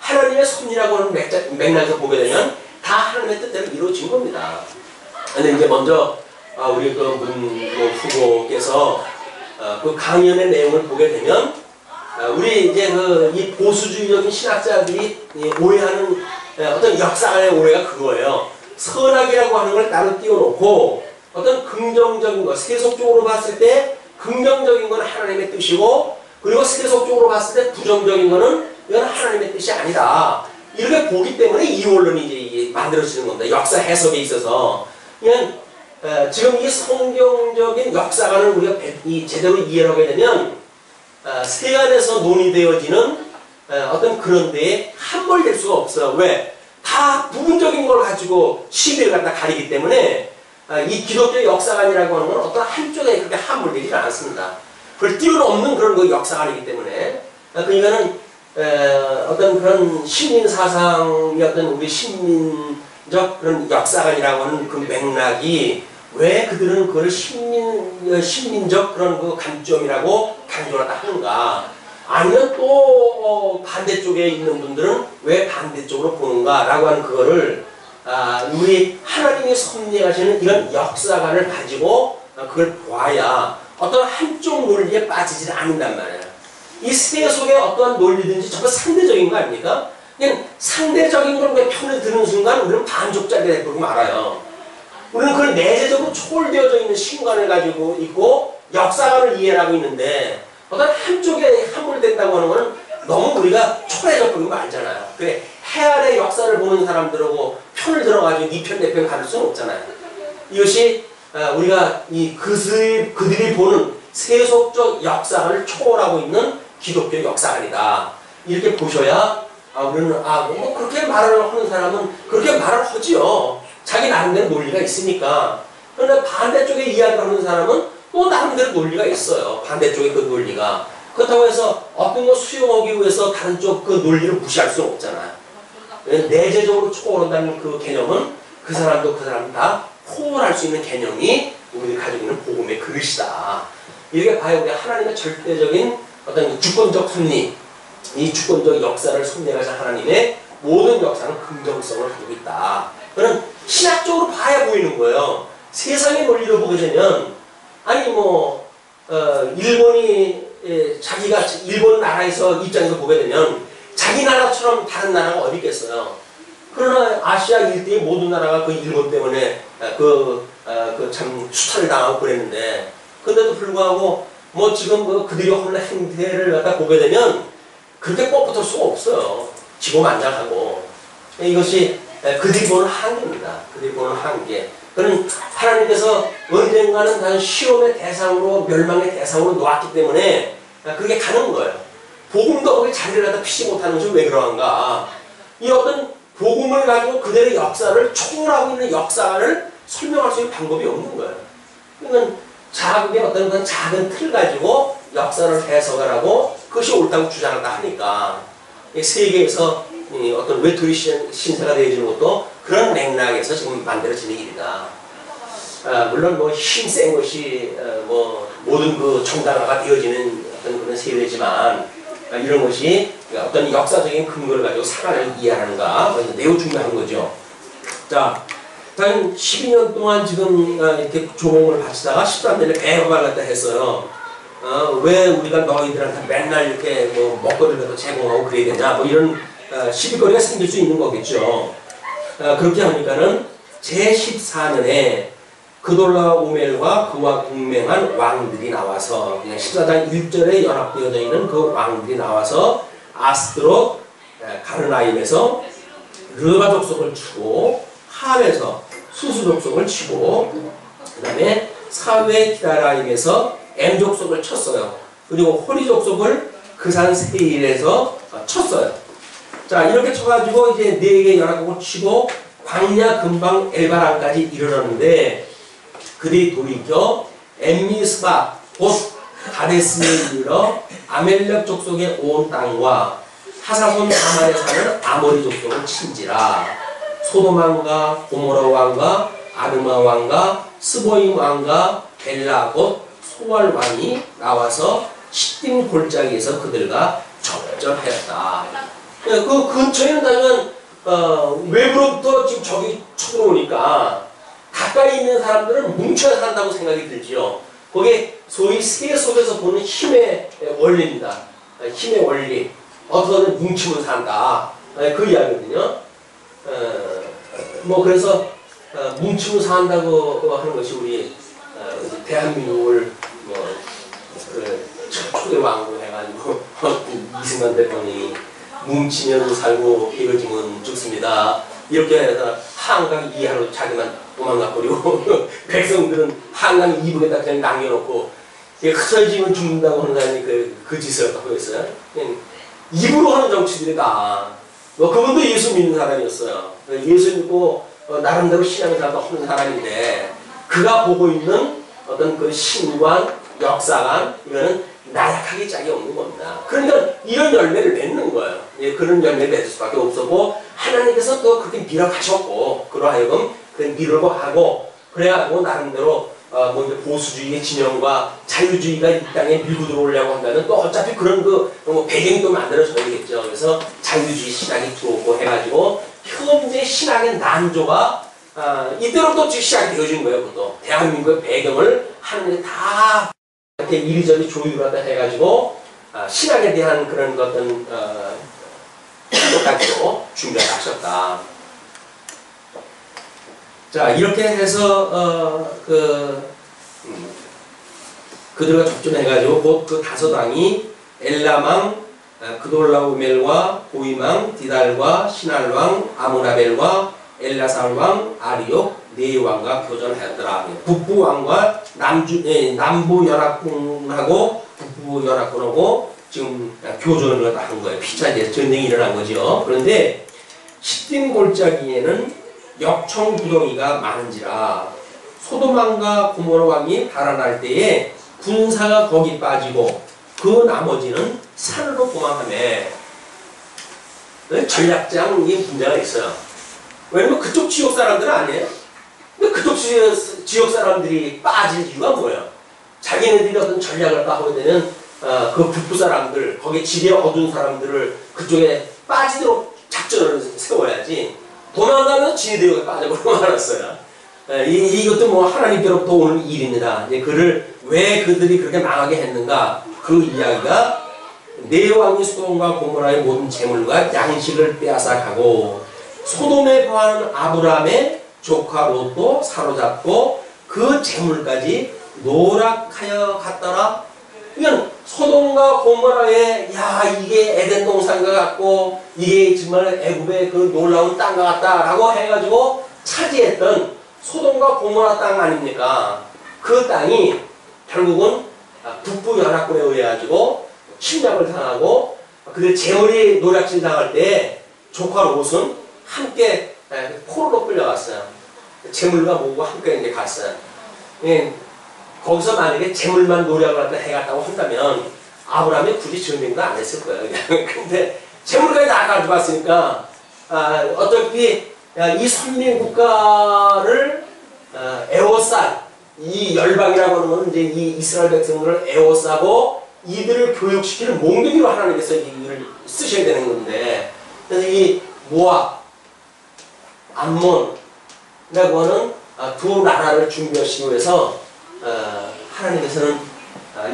Speaker 1: 하나님의 섭리라고 하는 맥락에서 보게 되면 다 하나님의 뜻대로 이루어진 겁니다. 근데 이제 먼저 우리 그 문 후보께서 그 강연의 내용을 보게 되면 우리 이제 이 보수주의적인 신학자들이 오해하는 어떤 역사관의 오해가 그거예요. 선악이라고 하는 걸 따로 띄워놓고 어떤 긍정적인 것, 세속적으로 봤을 때 긍정적인 건 하나님의 뜻이고 그리고 세속적으로 봤을 때 부정적인 거는 이건 하나님의 뜻이 아니다. 이렇게 보기 때문에 이 원론이 이제 이게 만들어지는 겁니다. 역사 해석에 있어서. 그냥 지금 이 성경적인 역사관을 우리가 제대로 이해를 하게 되면 세간에서 논의되어지는 어떤 그런 데에 함몰될 수가 없어요. 왜? 다 부분적인 걸 가지고 시비를 갖다 가리기 때문에 이 기독교 역사관이라고 하는 건 어떤 한쪽에 그렇게 함몰되지 않습니다. 그걸 뛰어넘는 그런 거 역사관이기 때문에 그러니까는 어떤 그런 식민사상이 어떤 우리 식민적 그런 역사관이라고 하는 그 맥락이 왜 그들은 그걸 식민적 그런 그 관점이라고 강조를 하는가. 아니면 또 반대쪽에 있는 분들은 왜 반대쪽으로 보는가라고 하는 그거를 우리 하나님이 섭리하시는 이런 역사관을 가지고 그걸 보아야 어떤 한쪽 논리에 빠지지 않는단 말이에요. 이 세계 속에 어떠한 논리든지 전부 상대적인 거 아닙니까? 그냥 상대적인 걸 우리가 편을 드는 순간 우리는 반쪽짜리가 되고 말아요. 우리는 그걸 내재적으로 초월되어져 있는 신관을 가지고 있고 역사관을 이해하고 있는데 어떤 한쪽에 함몰된다고 하는 것은 너무 우리가 초래적 버리고 말잖아요. 그래 해 아래 역사를 보는 사람들하고 편을 들어가지고 네 편 내 편 가릴 수는 없잖아요. 이것이 우리가 그들이 보는 세속적 역사관을 초월하고 있는 기독교 역사관이다. 이렇게 보셔야 우리는 뭐 그렇게 말을 하는 사람은 그렇게 말을 하지요. 자기 나름대로 논리가 있으니까. 그런데 반대쪽에 이야기를 하는 사람은 또 나름대로 논리가 있어요. 반대쪽에 그 논리가. 그렇다고 해서 어떤 거 수용하기 위해서 다른 쪽 그 논리를 무시할 수는 없잖아요. 내재적으로 초월한다는 그 개념은 그 사람도 다 포괄할 수 있는 개념이 우리가 가지고 있는 복음의 그릇이다. 이렇게 봐야 우리 하나님의 절대적인 어떤 주권적 섭리, 이 주권적 역사를 섭리하신 하나님의 모든 역사는 긍정성을 가지고 있다. 그는 신학적으로 봐야 보이는 거예요. 세상의 논리를 보게 되면 아니 일본이 자기가 일본 나라에서 입장에서 보게 되면 자기 나라처럼 다른 나라가 어디 있겠어요. 그러나 아시아 일대의 모든 나라가 그 일본 때문에 참 수탈을 당하고 그랬는데 근데도 불구하고 지금 그들이 하는 행태를 갖다 보게 되면 그렇게 뻣뻣할 수가 없어요. 지고만장하고 이것이 그들이 보는 한계입니다. 그들이 보는 한계. 그는 하나님께서 언젠가는 다른 시험의 대상으로 멸망의 대상으로 놓았기 때문에 그게 가는 거예요. 복음도 거기 자리를 갖다 피지 못하는 것이 왜 그러한가. 이 어떤 복음을 가지고 그들의 역사를 초월하고 있는 역사를 설명할 수 있는 방법이 없는 거예요. 그러니까 자국의 어떤 그런 작은 틀 가지고 역사를 해석을 하고 그것이 옳다고 주장한다 하니까 세계에서 어떤 외톨이 신세가 되어지는 것도 그런 맥락에서 지금 만들어지는 일이다. 물론 힘센 것이 모든 그 정당화가 되어지는 어떤 그런 세계지만 이런 것이 어떤 역사적인 근거를 가지고 사관을 이해하는가 매우 중요한 거죠. 자, 한 12년 동안 지금 이렇게 조공을 바치다가 13년에 배업을 갖다 했어요. 왜 우리가 너희들한테 맨날 이렇게 먹거리를 갖다 제공하고 그래야 되냐 이런 시비거리가 생길 수 있는 거겠죠. 그렇게 하니까는 제14년에 그돌라 오멜과 그와 동맹한 왕들이 나와서 그냥 14장 1절에 연합되어져 있는 그 왕들이 나와서 아스드롯 가르나임에서 르바 족속을 치고 함에서 수수 족속을 치고 그 다음에 사회 기다라임에서 엠 족속을 쳤어요. 그리고 호리 족속을 그 산 세일에서 쳤어요. 자 이렇게 쳐가지고 이제 4개 연합국을 치고 광야 근방 엘바람까지 이르렀는데 그들이 돌이켜 엠미스바 곧 가데스에 이르러 아멜렉 족속의 온 땅과 하사손 아마에 사는 아모리 족속을 친지라. 소돔 왕과 고모라 왕과 아드마 왕과 스보임 왕과 벨라 곧 소알 왕이 나와서 시딤 골짜기에서 그들과 접전하였다. 그 근처에는 다니면 외부로부터 지금 적이 쳐들어오니까 가까이 있는 사람들은 뭉쳐야 산다고 생각이 들지요. 그게 소위 세계 속에서 보는 힘의 원리입니다. 힘의 원리. 어떤 뭉치면 산다. 그 이야기거든요. 그래서 뭉치면 산다고 하는 것이 우리 대한민국을 초대 왕으로 해가지고 이승만 대통령이 뭉치면 살고 이루어지면 죽습니다. 이렇게 해서 한강 이하로 자기만 도망가버리고 백성들은 한강 이북에다 그냥 남겨놓고 흩어지면 죽는다고 하는 사람이 그 짓을 하고 있어요. 입으로 하는 정치들이다. 그분도 예수 믿는 사람이었어요. 예수 믿고 나름대로 신앙생활도 하는 사람인데 그가 보고 있는 어떤 그 신관, 역사관 이거는 나약하게 짝이 없는 겁니다. 그러니까 이런 열매를 맺는 거예요. 그런 열매를 맺을 수밖에 없었고 하나님께서 또 그렇게 밀어가셨고 그러하여금 밀고 하고 그래가지고 나름대로 뭐 이제 보수주의의 진영과 자유주의가 이 땅에 밀고 들어오려고 한다면 또 어차피 그런 뭐 배경이 또 만들어져야겠죠. 그래서 자유주의 신학이 들어오고 해가지고 현재 신학의 난조가 이때로부터 시작이 되어진 거예요. 그것도 대한민국의 배경을 하는 게 다 이렇게 이리저리 조율하다 해가지고 신학에 대한 그런 어떤 것까지도 준비를 하셨다. 자, 이렇게 해서 그들과 접전해가지고 곧 그 다섯왕이 엘람왕, 그돌라오멜과 고임왕, 디달과 신할왕, 아무라벨과 엘라살왕, 아리옥 네 왕과 교전하였더라. 북부왕과 남부연합군하고 북부연합군하고 지금 교전을 한 거예요. 피차 이제 전쟁이 일어난 거죠. 그런데 시딤 골짜기에는 역청부동이가 많은지라 소돔왕과 고모라 왕이 달아날 때에 군사가 거기 빠지고 그 나머지는 산으로 도망하며 전략장이 문제가 있어요. 왜냐면 그쪽 지역 사람들은 아니에요. 근데 그쪽 지역 사람들이 빠질 이유가 뭐예요? 자기네들이 어떤 전략을 하고 되면 그 북부 사람들, 거기 지대 어두운 사람들을 그쪽에 빠지도록 작전을 세워야지. 도망가면 지대역에 빠져버리고 말았어요. 이것도 뭐 하나님께로부터 오는 일입니다. 이제 왜 그들이 그렇게 망하게 했는가? 그 이야기가 네 왕이 소돔과 고모라의 모든 재물과 양식을 빼앗아가고 소돔에 거하는 아브라함의 조카 롯도 사로잡고 그 재물까지 노락하여 갔더라. 그러니까 소돔과 고모라의 이게 에덴 동산과 같고 이게 정말 애굽의 그 놀라운 땅과 같다라고 해가지고 차지했던 소돔과 고모라 땅 아닙니까? 그 땅이 결국은 북부 연합군에 의해가지고 침략을 당하고 그들 재물이 노략질 당할 때 조카 롯은 함께 포로로 끌려갔어요. 재물과 모으고 함께 이제 갔어요. 거기서 만약에 재물만 노력을 해갔다고 한다면 아브라함이 굳이 전쟁도 안 했을 거예요. 근데 재물까지 다 가져갔으니까 어차피 이 선민 국가를 에워싼 이 열방이라고 하는 건 이제 이 이스라엘 백성들을 에워싸고 이들을 교육시키는 몽둥이로 하나님께서 이를 쓰셔야 되는 건데, 그래서 이 모압, 암몬이라고 하는 두 나라를 준비하시기 위해서 하나님께서는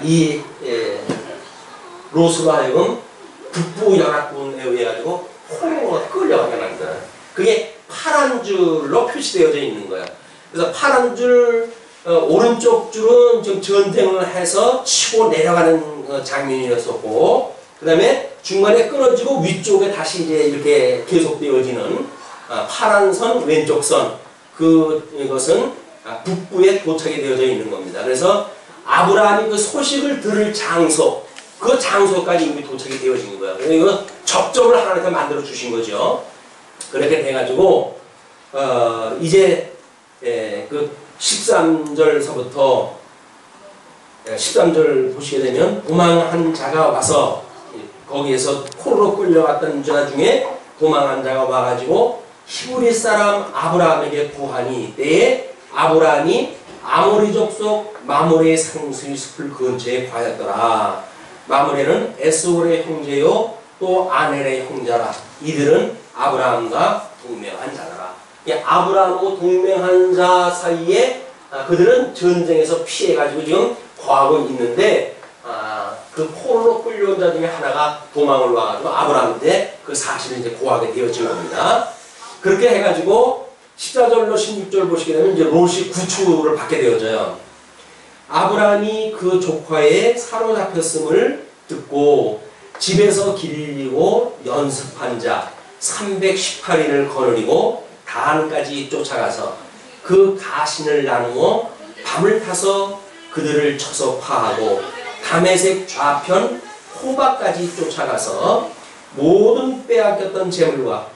Speaker 1: 이 롯으로 하여금 북부 연합군에 의해 가지고 포로로 끌려가게 만들어요. 그게 파란 줄로 표시되어져 있는 거예요. 그래서 파란 줄 오른쪽 줄은 좀 전쟁을 해서 치고 내려가는 장면이었었고, 그 다음에 중간에 끊어지고 위쪽에 다시 이제 이렇게 계속되어지는 파란 선, 왼쪽 선, 그것은 북부에 도착이 되어져 있는 겁니다. 그래서 아브라함이 그 소식을 들을 장소, 그 장소까지 이미 도착이 되어진 거예요. 그래서 이거 접점을 하나님께 만들어 주신 거죠. 그렇게 돼가지고 이제 그 13절서부터 13절 보시게 되면 도망한 자가 와서 거기에서 포로로 끌려갔던 자 중에 도망한 자가 와가지고 히브리 사람 아브라함에게 고하니 때에 아브라함이 아모리 족속 마므레의 상수의 숲을 근처에 과였더라. 마므레는 에스올의 형제요 또 아넬의 형제라. 이들은 아브라함과 동명한 자더라. 아브라함하고 동명한 자 사이에 그들은 전쟁에서 피해가지고 지금 거하고 있는데 그 포로로 끌려온 자 중에 하나가 도망을 와가지고 아브라함한테 그 사실을 이제 고하게 되어진 겁니다. 그렇게 해가지고 14절로 16절 보시게 되면 이제 롯이 구출을 받게 되어져요. 아브라함이 그 조카의 사로잡혔음을 듣고 집에서 길리고 연습한 자 318인을 거느리고 단까지 쫓아가서 그 가신을 나누어 밤을 타서 그들을 쳐서 파하고 다메섹 좌편 호박까지 쫓아가서 모든 빼앗겼던 재물과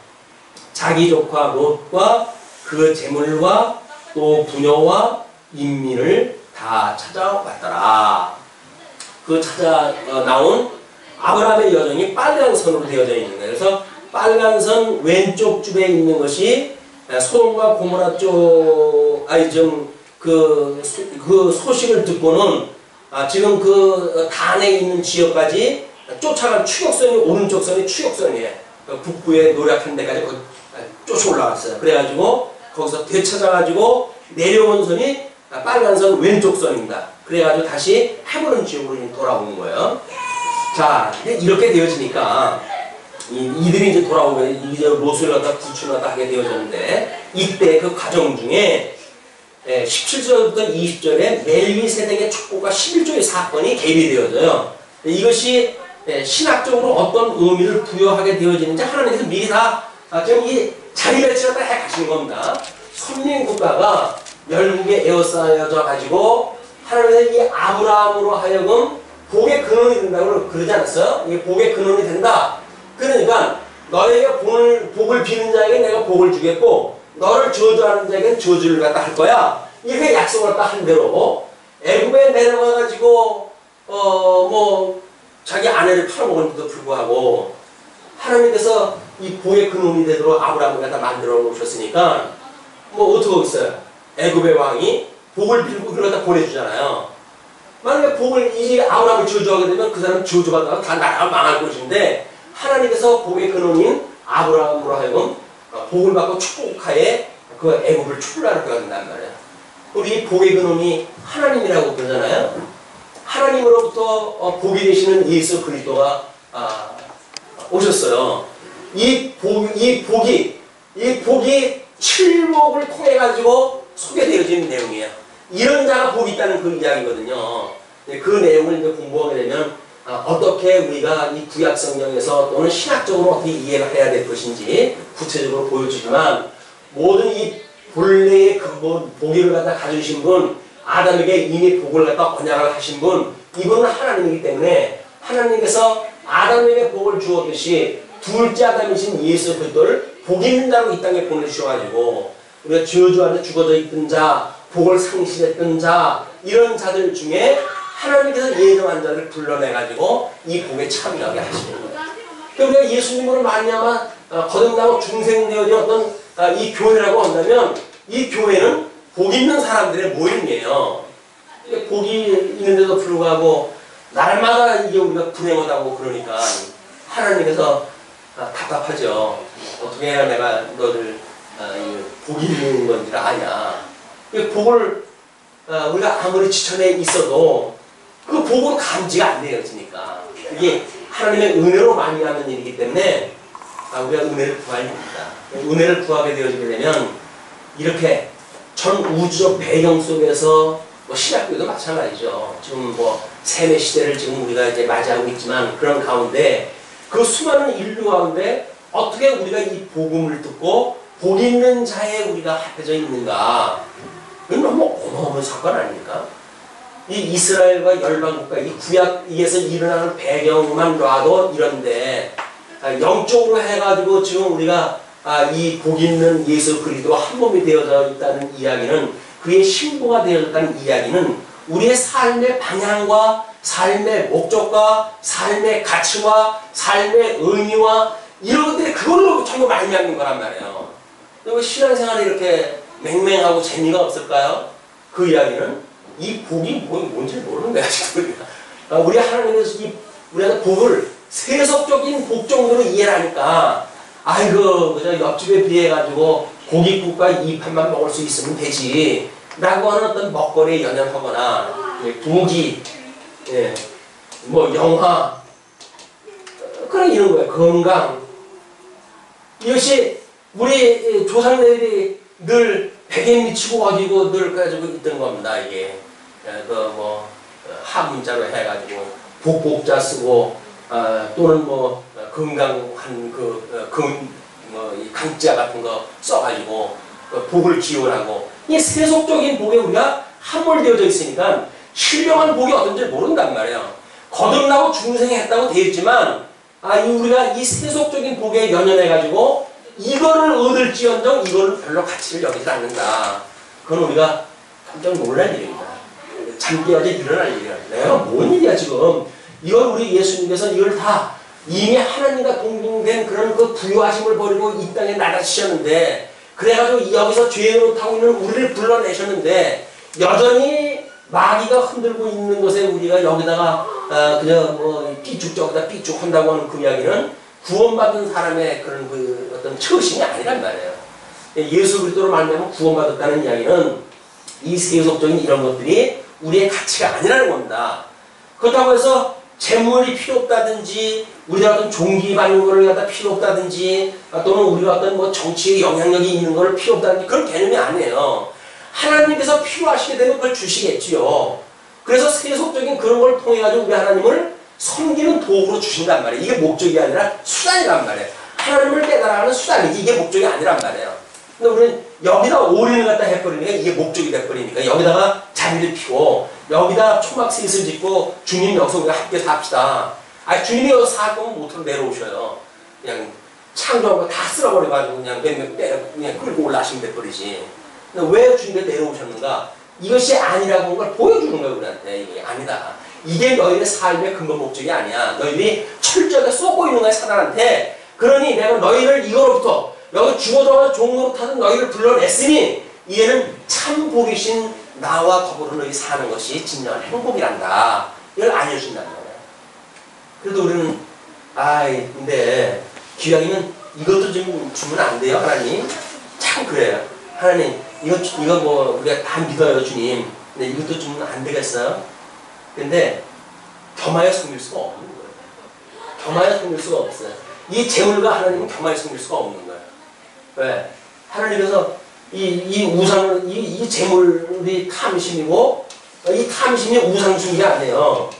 Speaker 1: 자기 조카 롯과 그 재물과 또 부녀와 인민을 다 찾아왔더라. 그 찾아 나온 아브라함의 여정이 빨간 선으로 되어져 있는 거예요. 그래서 빨간 선 왼쪽 줄에 있는 것이 소돔과 고모라 쪽, 그 소식을 듣고는 지금 그 단에 있는 지역까지 쫓아간 추격선이 오른쪽 선이 추격선이에요. 북부에 노력한 데까지 쫓아 올라갔어요. 그래가지고 거기서 되찾아가지고 내려온 선이 빨간 선 왼쪽 선입니다. 그래가지고 다시 헤브론 지역으로 돌아오는 거예요. 자, 이렇게 되어지니까 이들이 이제 돌아오면 이제 모술을 갖다 구출하다 하게 되어졌는데, 이때 그 과정 중에 17절부터 20절에 멜기세덱의 축복과 11조의 사건이 개입이 되어져요. 이것이 신학적으로 어떤 의미를 부여하게 되어지는지 하나님께서 미리 다 지금 이 자리 배치를 다 해 가시는 겁니다. 선민국가가 열국에 에워싸여져 가지고 하나님께서 이 아브라함으로 하여금 복의 근원이 된다고 그러지 않았어요? 이게 복의 근원이 된다. 그러니까 너에게 복을 비는 자에게 내가 복을 주겠고, 너를 저주하는 자에게는 저주를 갖다 할 거야. 이렇게 약속을 갖다 한 대로 애굽에 내려가가지고 자기 아내를 팔아먹은데도 불구하고 하나님께서 이 복의 근원이 되도록 아브라함을 갖다 만들어 놓으셨으니까 어떻게 하겠어요? 애굽의 왕이 복을 빌고 그걸 갖다 보내주잖아요. 만약에 이 아브라함을 저주하게 되면 그 사람 저주받다가 다 나라가 망할 것인데, 하나님께서 복의 근원인 아브라함으로 하여금 복을 받고 축복하에 그 애굽을 출발을 해야 된단 말이에요. 우리 복의 근원이 하나님이라고 그러잖아요. 하나님으로부터 복이 되시는 예수 그리스도가 오셨어요. 이 복이 칠복을 통해 가지고 소개되어지는 내용이에요. 이런 자가 복이 있다는 그 이야기거든요. 그 내용을 이제 공부하게 되면 어떻게 우리가 이 구약 성경에서 또는 신학적으로 어떻게 이해를 해야 될 것인지 구체적으로 보여주지만, 모든 이 본래의 근본 복을 갖다 가지신 분, 아담에게 이미 복을 갖다 언약을 하신 분, 이분은 하나님이기 때문에 하나님께서 아담에게 복을 주었듯이 둘째 아담이신 예수 그리스도를 복 있는 자로 이 땅에 보내주셔가지고 우리가 저주 안에 죽어져 있던 자, 복을 상실했던 자, 이런 자들 중에 하나님께서 예정한 자를 불러내가지고 이 복에 참여하게 하시는 거예요. 그러니까 우리가 예수님으로 말미암아 거듭나고 중생되어진 어떤 이 교회라고 한다면, 이 교회는 복 있는 사람들의 모임이에요. 복이 있는데도 불구하고 날마다 이게 우리가 불행하다고 그러니까 하나님께서 답답하죠. 어떻게 해야 내가 너를 복이 있는 건지를 아냐. 복을 우리가 아무리 지천에 있어도 그 복으로 감지가 안 되어지니까, 이게 하나님의 은혜로 말미암는 일이기 때문에 우리가 은혜를 구해야 됩니다. 은혜를 구하게 되어지게 되면 이렇게 전 우주적 배경 속에서 신학교도 마찬가지죠. 지금 셈의 시대를 지금 우리가 이제 맞이하고 있지만, 그런 가운데 그 수많은 인류 가운데 어떻게 우리가 이 복음을 듣고 복 있는 자에 우리가 합해져 있는가? 이건 너무 어마어마한 사건 아닙니까? 이 이스라엘과 열방국가, 이 구약에서 일어나는 배경만 놔도 이런데, 영적으로 해가지고 지금 우리가 이 복 있는 예수 그리스도와 한 몸이 되어져 있다는 이야기는, 그의 신부가 되어졌다는 이야기는 우리의 삶의 방향과 삶의 목적과 삶의 가치와 삶의 의미와 이런 것들이 그걸로 전부 말미암는 거란 말이에요. 왜 신앙생활이 이렇게 맹맹하고 재미가 없을까요? 그 이야기는 이 복이 뭔지 모르는 거야, 지금 우리가. 우리 하나님께서 우리한테 복을 세속적인 복 정도로 이해를 하니까, 아이고, 그저 옆집에 비해가지고 고깃국과 이 판만 먹을 수 있으면 되지. 라고 하는 어떤 먹거리에 연연하거나, 부기, 영화, 그런 이런 거예요. 건강. 이것이 우리 조상들이 늘 베개에 미치고 어디고 늘 가지고 있던 겁니다, 이게. 한문자로 해가지고 복복자 쓰고, 또는 건강한 이 강자 같은 거 써가지고 복을 기원하고, 이 세속적인 복에 우리가 함몰되어져 있으니까 신령한 복이 어떤지 모른단 말이에요. 거듭나고 중생했다고 되어 있지만, 우리가 이 세속적인 복에 연연해가지고 이거를 얻을지언정 이거는 별로 가치를 여기지 않는다. 그건 우리가 깜짝 놀랄 일입니다. 잠 깨어져 일어날 일이야. 내가 뭔 일이야 지금. 이걸 우리 예수님께서 이걸 다 이미 하나님과 동등된 그런 그 부유하심을 버리고 이 땅에 나가시셨는데, 그래가지고 여기서 죄 노릇하고 있는 우리를 불러내셨는데, 여전히 마귀가 흔들고 있는 것에 우리가 여기다가 그냥 뭐 삐죽 저기다 삐죽 한다고 하는 그 이야기는 구원받은 사람의 그런 그 어떤 처신이 아니란 말이에요. 예수 그리스도로 말미암아 구원받았다는 이야기는 이 세속적인 이런 것들이 우리의 가치가 아니라는 겁니다. 그렇다고 해서 재물이 필요 없다든지 우리가 어떤 종기 받는 거를 갖다 필요 없다든지 또는 우리가 어떤 뭐 정치에 영향력이 있는 걸 필요 없다든지 그런 개념이 아니에요. 하나님께서 필요하시게 되면 그걸 주시겠지요. 그래서 세속적인 그런 걸 통해 가지고 우리 하나님을 섬기는 도구로 주신단 말이에요. 이게 목적이 아니라 수단이란 말이에요. 하나님을 깨달아가는 수단이지 이게 목적이 아니란 말이에요. 근데 우리는 여기다 올인을 갖다 해버리니까 이게 목적이 돼버리니까 여기다가 자리를 피고 여기다 초막셋을 짓고 주님 여기서 우리가 함께 삽시다. 아 주님이 여기서 살 거면 못하고 내려오셔요. 그냥 창조한 거 다 쓸어버려가지고 그냥 그냥 끌고 올라가시면 돼버리지. 근데 왜 주님이 내려오셨는가? 이것이 아니라고 하는 걸 보여주는 거예요 우리한테. 이게 아니다. 이게 너희의 삶의 근본 목적이 아니야. 너희들이 철저하게 쏘고 있는 거야 사단한테. 그러니 내가 너희를 이거로부터 여기 죽어들어가서 종로로 타던 너희를 불러냈으니 이에는 참 복이신 나와 더불어 너희 사는 것이 진정한 행복이란다. 이걸 알려준다는 거예요. 그래도 우리는 근데 기왕이면 이것도 좀 주면 안 돼요 하나님? 참 그래요. 하나님 이거 뭐 우리가 다 믿어요 주님. 근데 이것도 주면 안 되겠어요? 근데 겸하여 섬길 수가 없는 거예요. 겸하여 섬길 수가 없어요. 이 재물과 하나님은 겸하여 섬길 수가 없는 거예요. 왜? 하나님께서 이 우상을 이 재물이 탐심이고 이 탐심이 우상숭이 아니에요.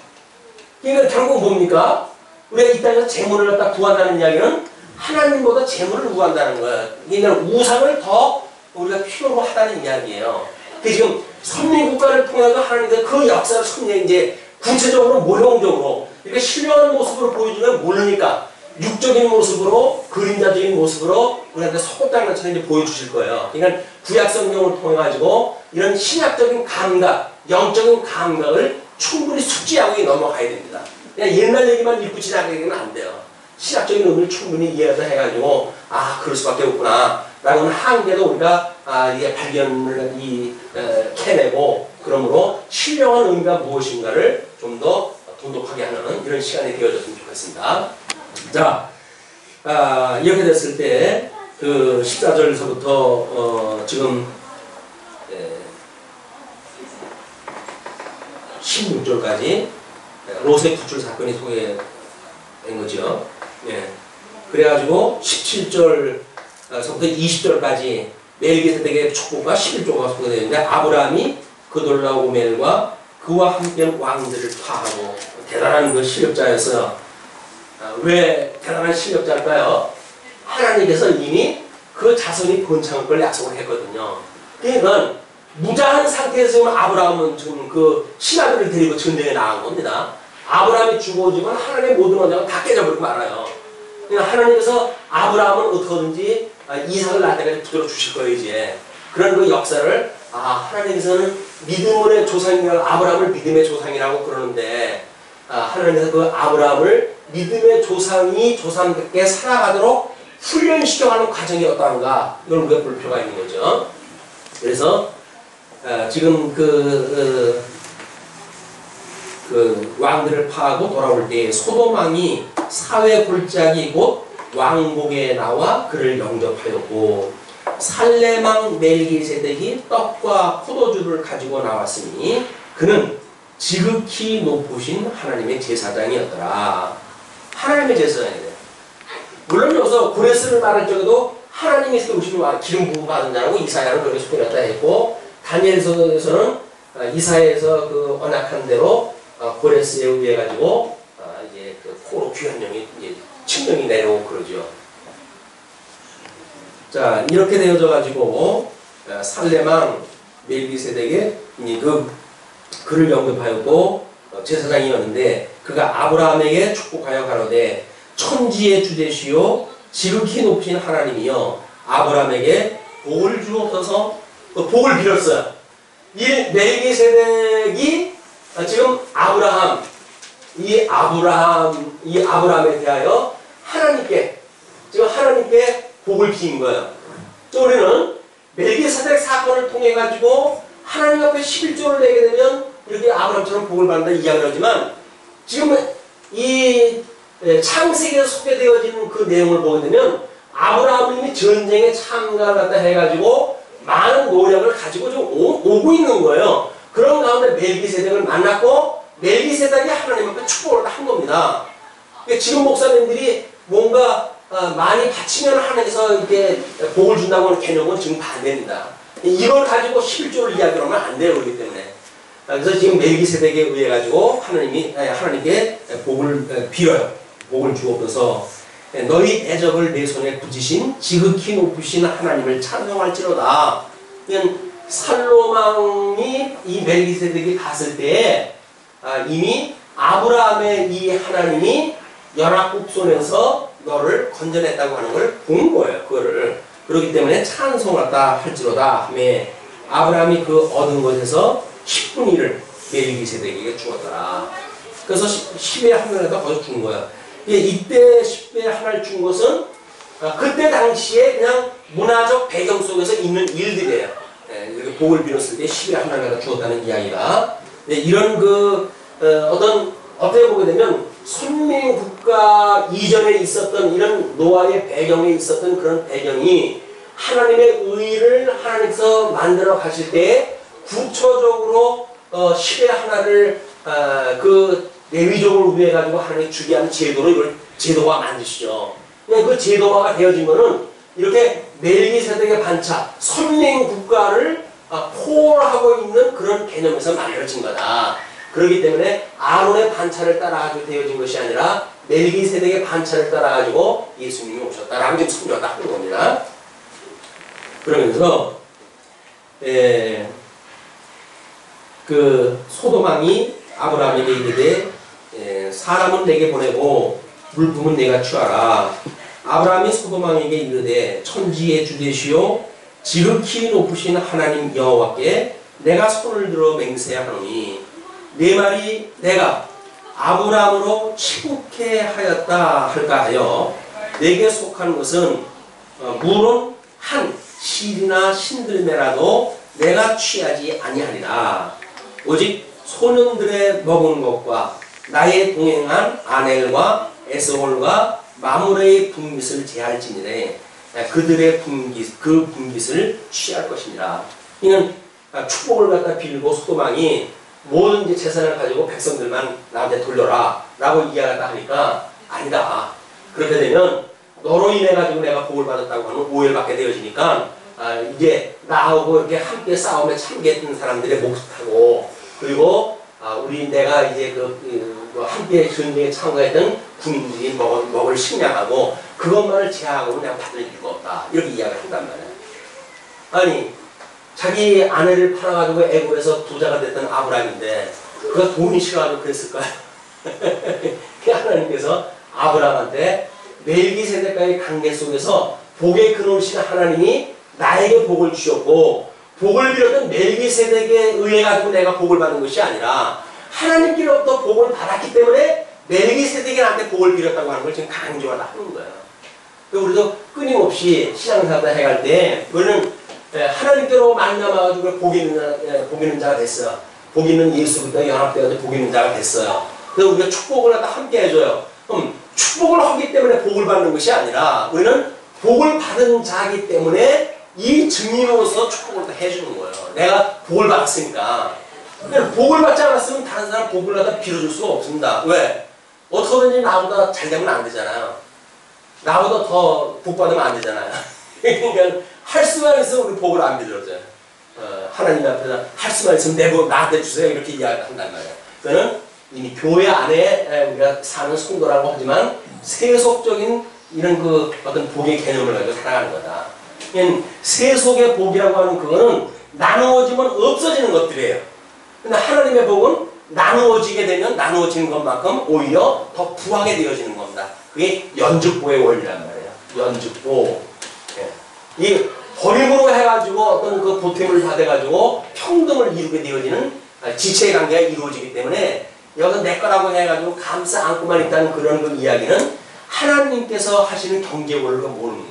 Speaker 1: 그러니까 결국 뭡니까? 우리가 이 땅에서 재물을 갖다 구한다는 이야기는 하나님보다 재물을 구한다는 거예요. 그러니까 우상을 더 우리가 필요로 하다는 이야기예요. 그 지금 선민국가를 통해서 하나님께서 그 역사를 이제 구체적으로 모형적으로 이렇게 신령한 모습으로 보여주면 모르니까 육적인 모습으로 그림자적인 모습으로 우리한테 속옷다는 것처럼 이제 보여주실 거예요. 그러니까 구약 성경을 통해 가지고 이런 신학적인 감각, 영적인 감각을 충분히 숙지하고 넘어가야 됩니다. 그냥 옛날 얘기만 읽고 지나가기는 안 돼요. 신학적인 의미를 충분히 이해해서 해가지고 그럴 수밖에 없구나 라는 한계도 우리가 이게 발견을 캐내고 그러므로 신령한 의미가 무엇인가를 좀 더 돈독하게 하는 이런 시간이 되어졌으면 좋겠습니다. 자, 이렇게 됐을 때 그 14절에서부터 지금 16절까지 롯의 구출 사건이 소개된 거죠. 예. 그래가지고 17절서부터 20절까지 멜기세덱의 축복과 11조가 소개되는데 아브라함이 그돌라오멜과 그와 함께 왕들을 파하고 대단한 그 실력자였어요. 왜 대단한 실력자일까요? 하나님께서 이미 그 자손이 번창할 걸 약속을 했거든요. 그러니까 무자한 상태에서 지금 아브라함은 지금 그 신하들을 데리고 전쟁에 나간 겁니다. 아브라함이 죽어지면 하나님의 모든 언약은 다 깨져버리고 말아요. 그러니까 하나님께서 아브라함은 어떻게든지 이삭을 낳을 때까지 붙들어 주실 거예요 이제. 그런 그 역사를 하나님께서는 믿음의 조상이라고 아브라함을 믿음의 조상이라고 그러는데 하나님께서 그 아브라함을 믿음의 조상이 조상답게 살아가도록 훈련시켜가는 과정이 어떠한가 이걸 우리가 볼 필요가 있는 거죠. 그래서 지금 그 왕들을 파하고 돌아올 때 소돔왕이 사회 골짜기 곧 왕복에 나와 그를 영접하였고 살레망 멜기세덱이 떡과 포도주를 가지고 나왔으니 그는 지극히 높으신 하나님의 제사장이었더라. 하나님의 제사장이래요. 물론 여기서 고레스를 말할 적에도 하나님이 세우신 기름 부음 받은 자라고 이사야는 그렇게 소개했다 했고 다니엘서에서는 이사야에서 그 언약한 대로 고레스에 의해 가지고 이제 그 코로 귀한 영이 이제 칙령이 내려오고 그러죠. 자 이렇게 되어져 가지고 살레망 멜기세덱의 그를 영접하였고 제사장이었는데 그가 아브라함에게 축복하여 가로되 천지의 주제시요 지극히 높으신 하나님이여 아브라함에게 복을 주옵소서. 복을 빌었어요. 이 멜기세덱이 지금 아브라함에 대하여 하나님께 복을 빈 거예요. 또 우리는 멜기세덱 사건을 통해 가지고 하나님 앞에 11조를 내게 되면 이렇게 아브라함처럼 복을 받는다 이야기를 하지만 지금 이 창세기에 소개되어지는 그 내용을 보게 되면 아브라함이 전쟁에 참가를 해가지고 많은 노력을 가지고 좀 오고 있는 거예요. 그런 가운데 멜기세덱을 만났고 멜기세덱이 하나님 앞에 축복을 한 겁니다. 그러니까 지금 목사님들이 뭔가 많이 바치면 하나님께서 이렇게 복을 준다고 하는 개념은 지금 반대입니다. 이걸 가지고 11조를 이야기하면 안 돼요. 그렇기 때문에. 그래서 지금 멜기세덱에 의해 가지고 하나님께 복을 빌어요. 복을 주옵소서. 너희 대적을 내 손에 붙이신 지극히 높으신 하나님을 찬송할지로다. 살로망이 이 멜기세덱이 갔을 때에 이미 아브라함의 이 하나님이 연합국손에서 너를 건져냈다고 하는 걸 본 거예요. 그거를. 그렇기 때문에 찬송하다 할지로다 하며 아브라함이 그 얻은 것에서 10분의 1을 멜기세덱에게 주었더라. 그래서 10의 한 명에다 거기서 준 거야. 이때 10의 하나를 준 것은 그때 당시에 그냥 문화적 배경 속에서 있는 일들이에요. 이렇게 복을 빌었을 때 10의 하나를 갖다 주었다는 이야기가. 이런 어떻게 보게 되면 선민국가 이전에 있었던 이런 노아의 배경에 있었던 그런 배경이 하나님의 의를 하나님께서 만들어 가실 때 구초적으로 10의 하나를 그 레위족을 위해 가지고 하나님이 주게 하는 제도로 이걸 제도화 만드시죠. 그 제도화가 되어지면은 이렇게 멜기세덱의 반차, 선민국가를 포괄하고 있는 그런 개념에서 만들어진 거다. 그렇기 때문에 아론의 반차를 따라가지고 되어진 것이 아니라 멜기세덱의 반차를 따라가지고 예수님이 오셨다라고 지금 성경가 하는 겁니다. 그러면서 그 소돔왕이 아브라함에게 이르되 사람은 내게 보내고 물품은 내가 취하라. 아브라함이 소돔왕에게 이르되 천지의 주 되시오 지극히 높으신 하나님 여호와께 내가 손을 들어 맹세하노니 내 말이 내가 아브라함으로 치국해 하였다 할까 하여 내게 속한 것은 물론 한 실이나 신들매라도 내가 취하지 아니하리라. 오직 소년들의 먹은 것과 나의 동행한 아넬과 에스홀과 마므레의 분깃을 제할지니래 그들의 그 분깃을 취할 것이니라. 이는 축복을 갖다 빌고 소돔왕이 모든 재산을 가지고 백성들만 나한테 돌려라 라고 이야기하다 하니까 아니다. 그렇게 되면 너로 인해 가지고 내가 복을 받았다고 하는 오해를 받게 되어지니까 이제 나하고 이렇게 함께 싸움에 참여했던 사람들의 몫을 타고 그리고 내가 이제 함께 전쟁에 참가했던 군인들이 먹을 식량하고 그것만을 제하고는 내가 받을 이유가 없다. 이렇게 이야기를 한단 말이야. 아니 자기 아내를 팔아가지고 애굽에서 부자가 됐던 아브라함인데 그가 돈이 싫어가지고 그랬을까요? 하나님께서 아브라함한테 멜기세덱과의 관계 속에서 복의 근원이신 하나님이 나에게 복을 주셨고 복을 빌었던 멜기세덱에 의해 가지고 내가 복을 받는 것이 아니라 하나님께로부터 복을 받았기 때문에 멜기세덱이 나한테 복을 빌었다고 하는 걸 지금 강조하다 하는 거예요. 우리도 끊임없이 신앙생활 해갈 때 우리는 하나님께로 만나가지고 복 있는 자가 됐어요. 복 있는 예수부터 연합되어서 복 있는 자가 됐어요. 그래서 우리가 축복을 갖다 함께 해줘요. 그럼 축복을 하기 때문에 복을 받는 것이 아니라 우리는 복을 받은 자이기 때문에 이 증인으로서 축복을 해주는 거예요. 내가 복을 받았으니까. 복을 받지 않았으면 다른 사람 복을 갖다 빌어줄 수가 없습니다. 왜? 어떻게든지 나보다 잘 되면 안 되잖아요. 나보다 더 복 받으면 안 되잖아요. 그러니까 할 수만 있으면 우리 복을 안 빌어줘요. 하나님 앞에서 할 수만 있으면 내 복 나한테 주세요. 이렇게 이야기한단 말이에요. 그거는 이미 교회 안에 우리가 사는 성도라고 하지만 세속적인 이런 어떤 복의 개념을 가지고 살아가는 거다. 세속의 복이라고 하는 그거는 나누어지면 없어지는 것들이에요. 근데 하나님의 복은 나누어지게 되면 나누어지는 것만큼 오히려 더 부하게 되어지는 겁니다. 그게 연죽보의 원리란 말이에요. 연죽보. 이 버림으로 해가지고 어떤 그 보탬을 받아가지고 평등을 이루게 되어지는 지체의 관계가 이루어지기 때문에 여기서 내 거라고 해가지고 감싸 안고만 있다는 그런 그 이야기는 하나님께서 하시는 경제 원리가 모르는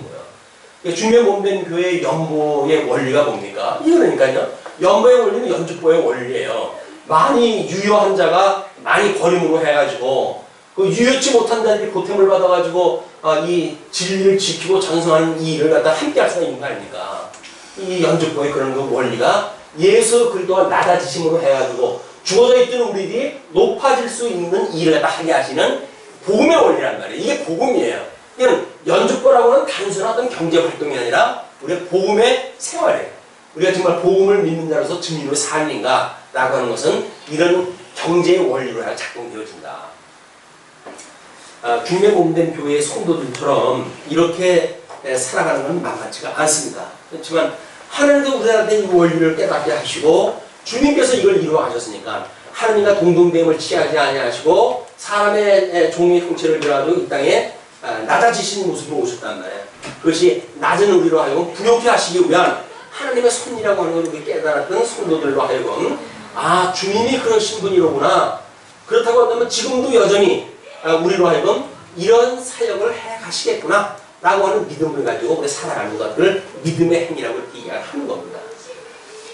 Speaker 1: 거예요. 중매 몸된 교회의 연보의 원리가 뭡니까? 이거라니까요. 연보의 원리는 연주보의 원리예요. 많이 유효한 자가 많이 거림으로 해가지고 그 유효치 못한 자들이 보탬을 받아가지고 이 진리를 지키고 전승하는 이 일을 갖다 함께 할 수 있는 거 아닙니까? 이 연주보의 그런 그 원리가 예수 그리스도가 낮아지심으로 해가지고 죽어져 있던 우리들이 높아질 수 있는 일을 갖다 하게 하시는 복음의 원리란 말이에요. 이게 복음이에요. 이건 연주보라고는 단순한 어떤 경제 활동이 아니라 우리의 복음의 생활이에요. 우리가 정말 복음을 믿는 자로서 증인으로 삶인가 라고 하는 것은 이런 경제의 원리로 작동되어진다. 주님의 몸된 교회의 성도들처럼 이렇게 살아가는 건 만만치가 않습니다. 그렇지만 하나님도 우리한테 이 원리를 깨닫게 하시고 주님께서 이걸 이루어가셨으니까 하나님과 동등됨을 취하지 아니하시고 사람의 종의 형체를 들어가지고 이 땅에 낮아지신 모습으로 오셨단 말이에요. 그것이 낮은 우리로 하여금 부욕해 하시기 위한 하나님의 섭리라고 하는 걸 깨달았던 성도들로 하여금 주님이 그러신 분이로구나. 그렇다고 한다면 지금도 여전히 우리로 하여금 이런 사역을 해 가시겠구나 라고 하는 믿음을 가지고 우리 살아가는 것을 믿음의 행위라고 이야기하는 겁니다.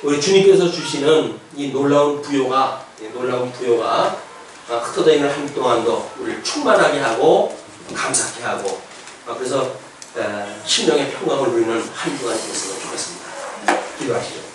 Speaker 1: 우리 주님께서 주시는 이 놀라운 부요가 흩어져 있는 한 동안도 우리를 충만하게 하고 감사케 하고 그래서 심령의 평강을 누리는 한 주간이 됐으면 좋겠습니다. 기도하시죠.